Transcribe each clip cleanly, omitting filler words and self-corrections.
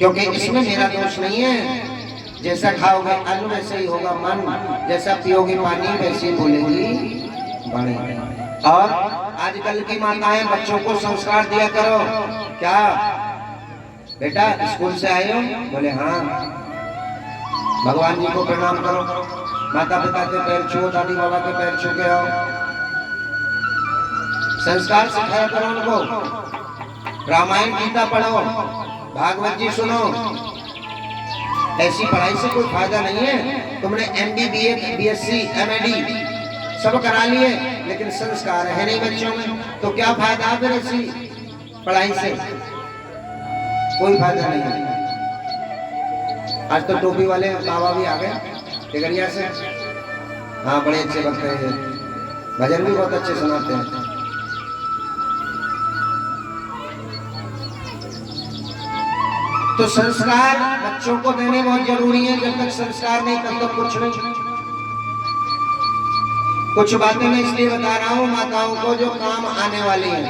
क्योंकि इसमें मेरा दोष नहीं है। जैसा खाओगे अन्न वैसे ही होगा मन, जैसा पियोगे पानी वैसे ही बोलेगी वाणी। और आजकल की माताएं बच्चों को संस्कार दिया करो। क्या बेटा स्कूल से आए हो? बोले हाँ। भगवान जी को प्रणाम करो, माता पिता के पैर छुओ, दादी बाबा के पैर छू के आओ। संस्कार सिखाया करो उनको। रामायण गीता पढ़ो, भागवत जी सुनो। ऐसी पढ़ाई से कोई फायदा नहीं है। तुमने MB BA BSc MAD सब करा लिए, लेकिन संस्कार है नहीं बच्चों में, तो क्या फायदा फिर ऐसी पढ़ाई से? कोई फायदा नहीं है। आज तो टोपी वाले बाबा भी आ गए टिकरिया से। हाँ, बड़े अच्छे वक्त हैं, भजन भी बहुत अच्छे सुनाते हैं। तो संस्कार बच्चों को देने बहुत जरूरी है। जब तक संस्कार नहीं तब तक कुछ नहीं। कुछ बातें मैं इसलिए बता रहा हूँ माताओं को जो काम आने वाली है।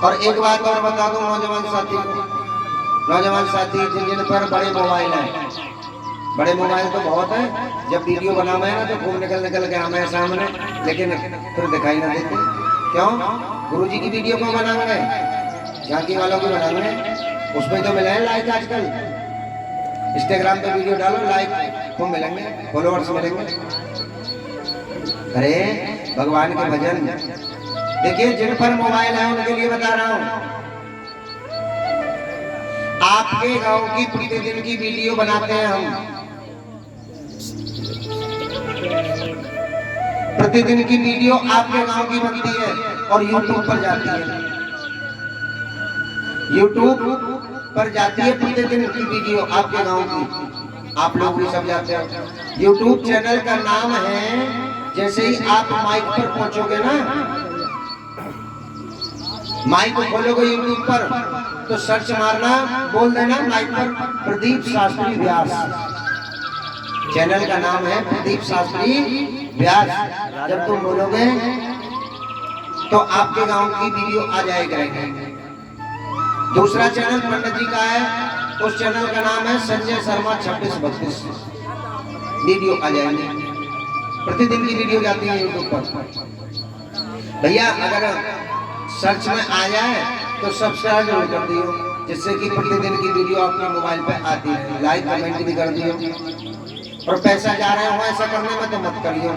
और एक बात और बता दूं नौजवान साथी को, नौजवान साथी जिन पर बड़े मोबाइल हैं, बड़े मोबाइल तो बहुत है। जब वीडियो बनावे ना तो खूब निकल के आमे सामने, लेकिन फिर दिखाई ना देते। क्यों? गुरुजी की वीडियो को बनाएंगे, झांकी वालों की बनाएंगे, उसमें तो मिले लाइक। आजकल इंस्टाग्राम पे वीडियो डालो, लाइक खूब मिलेंगे, फॉलोअर्स मिलेंगे। अरे भगवान के भजन देखिए, जिन पर मोबाइल है उनके लिए बता रहा हूं। आपके गांव की प्रतिदिन की वीडियो बनाते हैं हम, प्रतिदिन की वीडियो आपके गांव की बनती है और यूट्यूब पर जाती है। यूट्यूब पर जाती है प्रतिदिन की वीडियो आपके गांव की। आप लोग भी सब जाते हो। यूट्यूब चैनल का नाम है, जैसे ही आप माइक पर पहुंचोगे ना, माइक खोलोगे यूट्यूब पर तो सर्च मारना, बोल देना माइक पर प्रदीप शास्त्री व्यास। चैनल का नाम है प्रदीप शास्त्री व्यास। जब तुम बोलोगे तो आपके गांव की वीडियो आ जाएगा। दूसरा चैनल पंडित जी का है, उस चैनल का नाम है संजय शर्मा 2632। वीडियो आ जाएंगे, प्रतिदिन की वीडियो जाती है यूट्यूब पर। भैया अगर सर्च में आ जाए तो सब्सक्राइब जरूर कर दियो, जिससे कि प्रतिदिन की वीडियो आपके मोबाइल पे आती है। लाइक कमेंट भी कर दियो। और पैसा जा रहे हो ऐसा करने में तो मत करियो,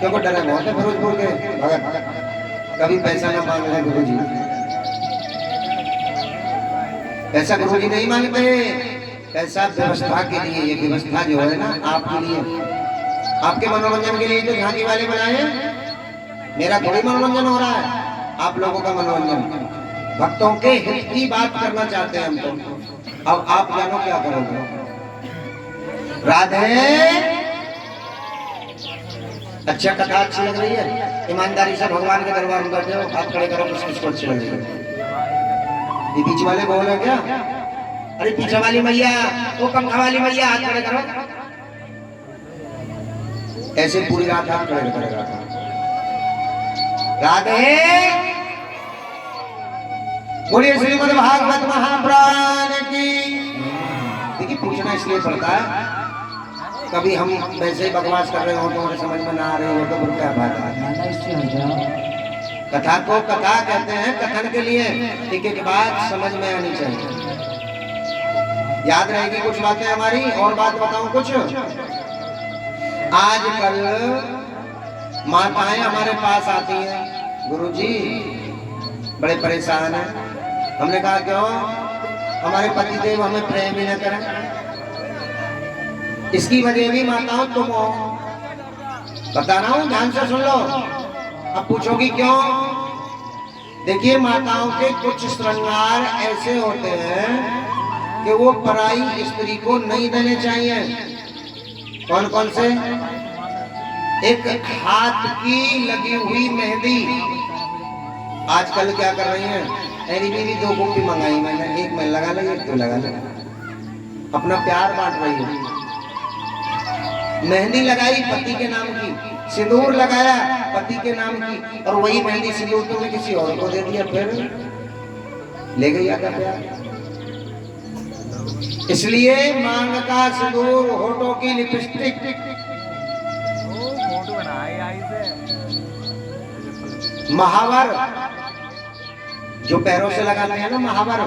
क्योंकि डरे बहुत है फिरोजपुर के भगत, कभी पैसा ना मांग रहे गुरु जी। पैसा गुरु जी नहीं मांगते, पैसा व्यवस्था के लिए। ये व्यवस्था जो है ना आपके लिए, आपके मनोरंजन के लिए जो झांकी वाले बनाए, मेरा थोड़ी मनोरंजन हो रहा है, आप लोगों का मनोरंजन। भक्तों के हित की बात करना चाहते हैं हम तो। अब आप जानो क्या करोगे। राधे अच्छा, कथा अच्छी लग रही है? ईमानदारी से भगवान के दरबार में बैठे हो, हाथ खड़े करो, किसको अच्छी लग रही है? ये बीच वाले बोल है क्या? अरे पीछे वाली मैया, वो पंखा वाली मैया, हाथ खड़े करो। ऐसे पूरी रात हाथ खड़े करेगा। राधे बोलिए श्रीमद् भागवत महापुराण की। देखिए पूछना इसलिए पड़ता है, कभी हम वैसे ही बकवास कर रहे हो तो हमें समझ में ना आ रही हो तो क्या बात है। कथा को कथा कहते हैं कथन के लिए, एक एक बात समझ में आनी चाहिए, याद रहेगी कुछ बातें हमारी। और बात बताऊं कुछ, आजकल माताएं हमारे पास आती हैं, गुरुजी बड़े परेशान हैं। हमने कहा क्यों? हमारे पतिदेव हमें प्रेम ही न करें। इसकी वजह भी माताओं तुम हो, बता रहा हूं, ध्यान से सुन लो। अब पूछोगी क्यों? देखिए माताओं के कुछ श्रृंगार ऐसे होते हैं कि वो पराई स्त्री को नहीं देने चाहिए। कौन कौन से? एक हाथ की लगी हुई मेहंदी। आजकल क्या कर रही हैं, मेरी भी 2 गुप्ती मंगाई मैंने, एक मैं लगा ले, एक तो लगा ले, अपना प्यार बांट रही है। मेहंदी लगाई पति के नाम की, सिंदूर लगाया पति के नाम की, और वही मेहंदी सिंदूर तुमने किसी और को दे दिया, फिर ले गई आका प्यार। इसलिए मांग का सिंदूर, होठों की लिपस्टिक, महावर जो पैरों से लगाते हैं ना महावर,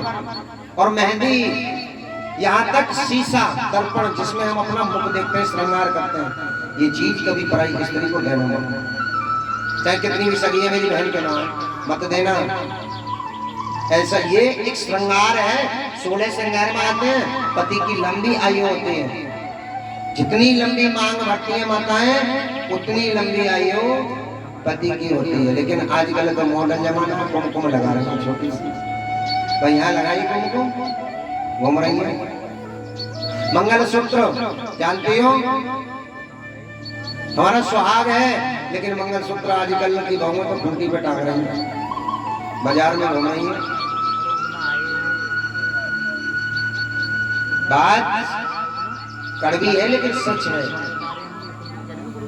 और मेहंदी, यहाँ तक शीशा दर्पण जिसमें हम अपना मुख देखते हैं, श्रृंगार करते हैं, ये चीज कभी पराई स्त्री को देना मत, चाहे कितनी भी सगी है मेरी बहन के नाम मत देना। ऐसा ये एक श्रृंगार है। 16 श्रृंगार में आते हैं। पति की लंबी आयु होती है, जितनी लंबी मांग भरती है माताएं उतनी लंबी आयु पति की होती है। लेकिन आजकल का मॉडर्न जमाना में कुमकुम लगा रहे हैं, छोटी सी भाई यहाँ लगाई कुमकुम, घूम रही है। मंगलसूत्र जानती हो, हमारा सुहाग है, लेकिन मंगलसूत्र आजकल की बहुओं तो खूंटी पे टांग रही है, बाजार में घूम रही है। बात कड़वी है लेकिन सच है।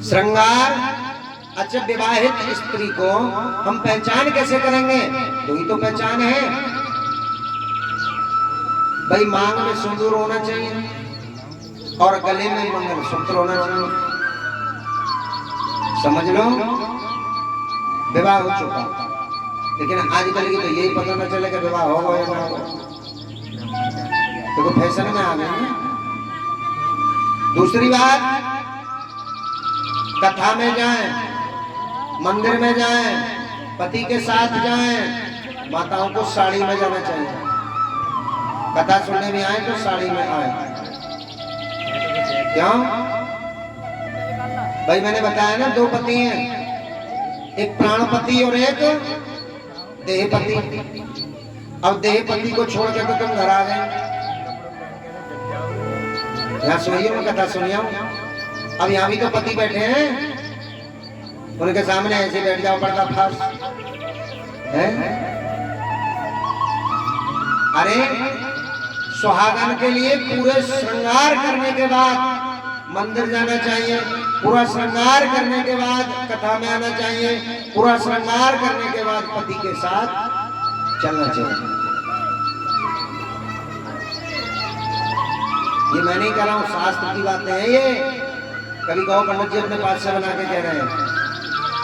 श्रृंगार, अच्छा विवाहित स्त्री को हम पहचान कैसे करेंगे? तो ही तो पहचान है भाई, मांग में सिंदूर होना चाहिए और गले में मंगलसूत्र होना चाहिए। समझ लो, विवाह हो चुका, लेकिन आजकल की तो यही पता न चले कि विवाह हो गया ना हो, तो फैशन में आ गए ना। दूसरी बात, कथा में जाएं, मंदिर में जाएं, पति के साथ जाएं, माताओं को साड़ी में जाना चाहिए। कथा सुनने में आए तो साड़ी में आए। क्यों भाई? मैंने बताया ना, 2 पति हैं, एक प्राणपति और एक देहपति। अब देहपति को छोड़ के तो तुम घर आ गए। यहाँ सुनिए, मैं कथा सुनिया। अब यहाँ भी तो पति बैठे हैं, उनके सामने ऐसे बैठ जाओ पर्दा फाश है। अरे सुहागन के लिए पूरे श्रृंगार करने के बाद मंदिर जाना चाहिए, पूरा श्रृंगार करने के बाद कथा में आना चाहिए, पूरा श्रृंगार करने के बाद पति के साथ चलना चाहिए। ये मैं नहीं कह रहा हूँ, शास्त्र की बातें हैं ये। कभी कहो पंडित जी अपने पास से बना के कह रहे हैं,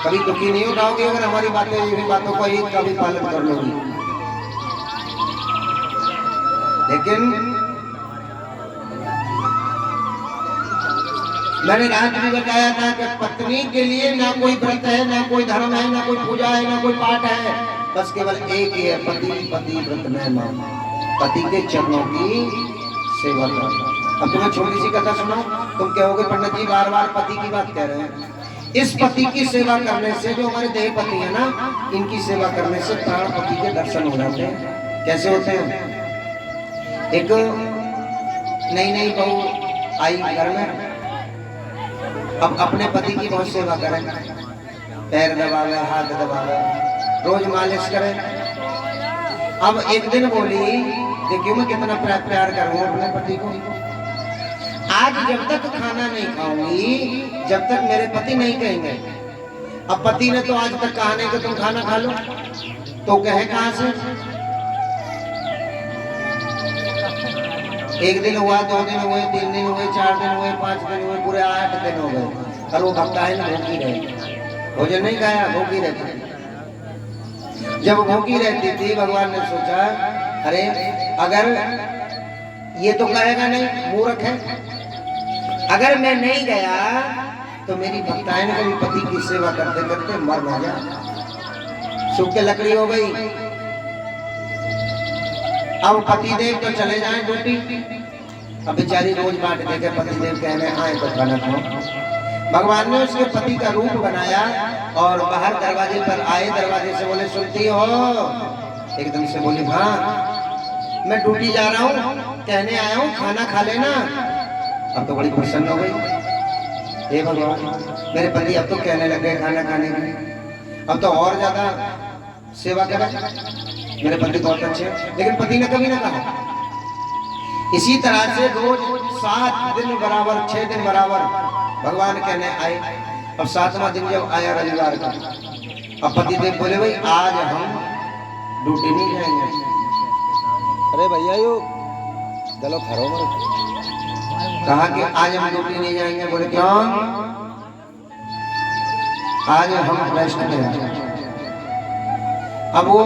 कभी दुखी नहीं उठाओगे अगर हमारी बातें, ये बातों को ही कभी पालन कर लोगी। लेकिन मैंने रात भी बताया था कि पत्नी के लिए ना कोई व्रत है, ना कोई धर्म है, ना कोई पूजा है, ना कोई पाठ है, बस केवल एक ही है, पति पति व्रत में मां, पति के चरणों की सेवा करना। अब तुम्हें छोटी सी कथा सुनाऊं, तुम कहोगे पंडित जी बार बार पति की बात कह रहे हैं। इस पति की सेवा करने से, जो हमारे देह पति है ना, इनकी सेवा करने से प्राण पति के दर्शन हो जाते हैं। कैसे होते हैं? एक नई बहू आई घर में, अब अपने पति की बहुत सेवा करें, पैर दबावे, हाथ दबावे, रोज मालिश करें। अब एक दिन बोली, देखियो मैं कितना प्यार कर रहा हूँ अपने पति को। आज जब तक खाना नहीं खाऊंगी, जब तक मेरे पति नहीं कहेंगे। अब पति ने तो आज तक कहा नहीं कि तुम खाना खा लो, तो कहे कहां से? एक दिन हुआ, 2 दिन हुए, 3 दिन हुए, 4 दिन हुए, 5 दिन हुए, पूरे 8 दिन हो गए, और वो भक्ता है ना भूखी रही, भोजन नहीं खाया, भूखी रहती। जब भूखी रहती थी, भगवान ने सोचा अरे अगर ये तो कहेगा नहीं, मूर्ख है, अगर मैं नहीं गया तो मेरी भक्ताएं ने कभी पति की सेवा करते करते मर न जाए, सूख के लकड़ी हो गई। अब पतिदेव तो चले जाए ड्यूटी, अब बेचारी रोज बाट देकर पतिदेव कहने आए तो खाना खाओ। भगवान ने उसके पति का रूप बनाया और बाहर दरवाजे पर आए, दरवाजे से बोले सुनती हो? एकदम से बोली हाँ, मैं ड्यूटी जा रहा हूँ, कहने आया हूँ खाना खा लेना। अब तो बड़ी प्रसन्न हो गई, हे भगवान मेरे पति अब तो कहने लग गए खाना खाने के लिए, अब तो और ज्यादा सेवा करें, मेरे पति बहुत अच्छे हैं। लेकिन पति ने कभी ना कहा। इसी तरह से रोज 7 दिन बराबर, 6 दिन बराबर भगवान कहने आए। अब 7वां दिन जब आया रविवार का, अब पति देव बोले भाई आज हम ड्यूटी नहीं जाएंगे। अरे भैया यो चलो खड़ो मत। कहा कि आज हम ड्यूटी नहीं जाएंगे। बोले क्यों? आज हम रेस्ट में हैं। अब वो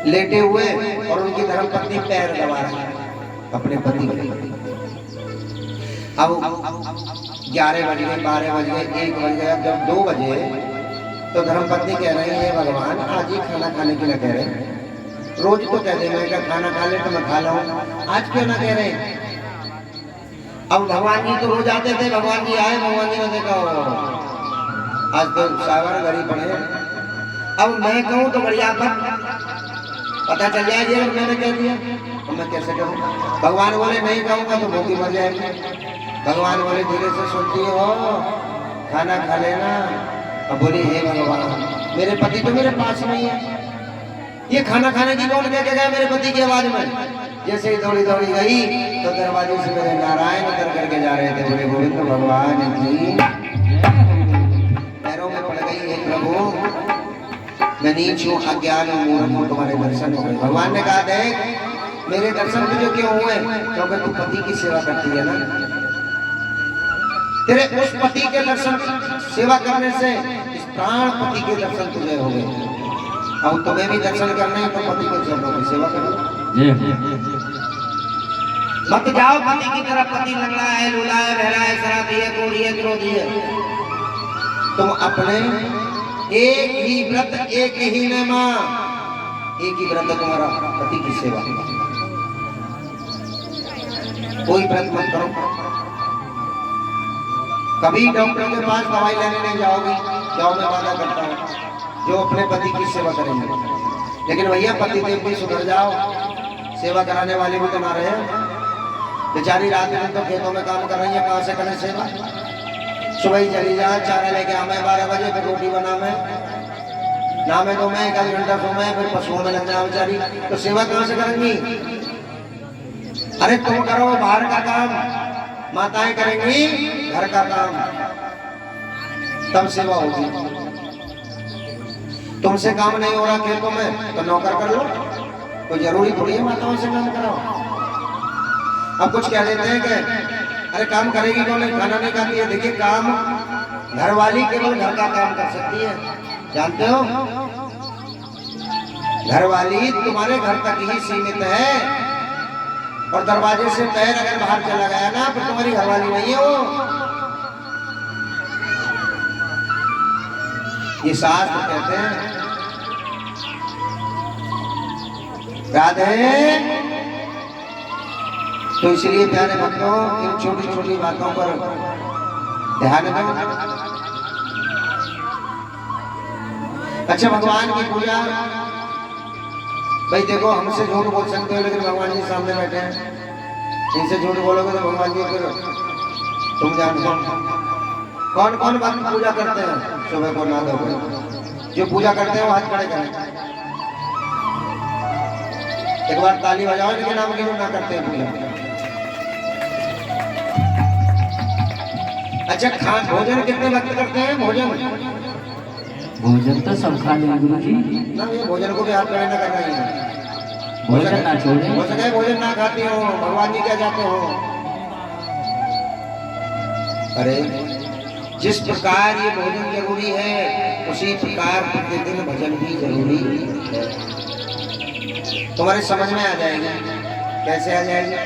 लेटे हुए और उनकी धर्मपत्नी पैर दबा रही अपने पति के। अब 11 बज गए, 12 बज गए, 1 बज गया। जब 2 बजे तो धर्मपत्नी कह रही है भगवान आज ही खाना खाने के लिए कह रहे हैं। रोज तो कहते हैं मैं खाना खा ले तो मैं खा लाऊं, आज क्यों ना कह रहे हैं? अब भगवान जी तो रोज आते थे, भगवान जी आए, भगवान जी ने देखा आज तो सावन गरीब पड़े। अब मैं कहूँ तो बढ़िया पता चल जाएगी मैंने कह दिया तो मैं कैसे कहूँ? भगवान बोले नहीं कहूँगा तो भूखी मर जाएगी। भगवान बोले धीरे से सुनती हो, खाना खा लेना। अब बोली हे भगवान मेरे पति तो मेरे पास नहीं है, ये खाना खाने की कौन कह के गया मेरे पति की आवाज में? जैसे ही दौड़ी दौड़ी गई तो दरवाजे से मेरे नारायण उतर करके जा रहे थे। बोले गोविंद भगवान जी पैरों में पड़ गई है प्रभु, मैं नीच हूँ, अज्ञान हूँ, मूर्ख हूँ, तुम्हारे दर्शन हो गए। भगवान ने कहा देख मेरे दर्शन तुझे क्यों हुए? क्योंकि तू पति की सेवा करती है ना। तेरे उस पति के दर्शन सेवा करने से इस प्राण पति के दर्शन तुझे हो गए। अब तुम्हें भी दर्शन करने हैं तो पति के चरणों की सेवा करो। मत जाओ पति की तरफ, पति लंगड़ा है, लूला है, बहरा है, शराबी है, कोढ़ी है, क्रोधी है। तुम अपने एक ही व्रत, एक ही नेमा, एक ही व्रत तुम्हारा पति की सेवा। कोई व्रत मत करो। कभी डॉक्टर के पास दवाई लेने नहीं जाओगी, जाओ मैं वादा करता हूँ जो अपने पति की सेवा करेंगे। लेकिन भैया पति देव भी सुधर जाओ, सेवा कराने वाले भी तो ना रहे। बेचारी रात में तो खेतों में काम कर रही है, कहाँ से करें सेवा? सुबह ही चली जा, चारा लेके आ, मैं 12 बजे फिर रोटी बना, मैं ना मैं तो मैं 1 घंटा सोमे, फिर पशुओं में लग जाए बेचारी, तो सेवा कहाँ से करेंगी? अरे तुम करो बाहर का काम, माताएं करेंगी घर का काम, तब सेवा होगी। तुमसे काम नहीं हो रहा खेतों में तो नौकर कर लो, कोई जरूरी थोड़ी है माताओं से काम कराओ। अब कुछ कह देते हैं कि अरे काम करेगी तो नहीं, खाना नहीं खाती है। देखिए काम घरवाली केवल घर का काम कर सकती है, जानते हो? घरवाली तुम्हारे घर तक ही सीमित है, और दरवाजे से पैर अगर बाहर चला गया ना फिर तुम्हारी घरवाली नहीं है वो। ये शास्त्र कहते हैं। राधे तो इसलिए प्यारे भक्तों इन छोटी छोटी बातों पर ध्यान दो। अच्छा भगवान की पूजा, भाई देखो हमसे झूठ बोल सकते हो लेकिन भगवान जी सामने बैठे हैं, इनसे झूठ बोलोगे तो भगवान जी फिर तुम जानते हो कौन कौन भक्त पूजा करते हैं। सुबह को ना दो, जो पूजा करते हैं वो हाथ खड़े करें। एक बार ताली बजाओ, लेकिन हम क्यों ना करते हैं पूजा? अच्छा भोजन कितने भक्त करते हैं? भोजन तो सब खा लेंगे गुरु जी। ना ये भोजन को भी हाथ खड़े ना कर रहे हैं। भोजन ना छोड़े, हो सके भोजन ना खाते हो, भगवान जी क्या जाते हो? अरे जिस प्रकार ये भोजन जरूरी है उसी प्रकार प्रतिदिन भजन भी जरूरी है। तुम्हारे समझ में आ जाएगा। कैसे आ जाएगा?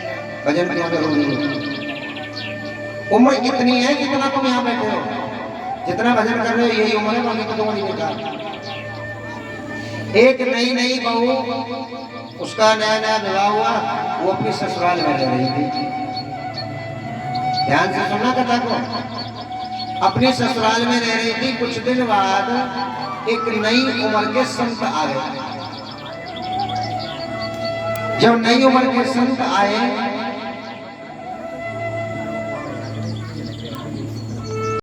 भजन क्यों जरूरी है? उम्र इतनी है जितना तुम यहाँ बैठे हो, जितना भजन कर रहे हो यही उम्र है, बाकी तो तुम्हारी बेकार। एक नई नई बहू, उसका नया नया विवाह हुआ, वो अपनी ससुराल में रह रही थी। ध्यान से सुनना कथा को। अपने ससुराल में रह रही थी। कुछ दिन बाद एक नई उम्र के संत आ गए। जब नई उम्र के संत आए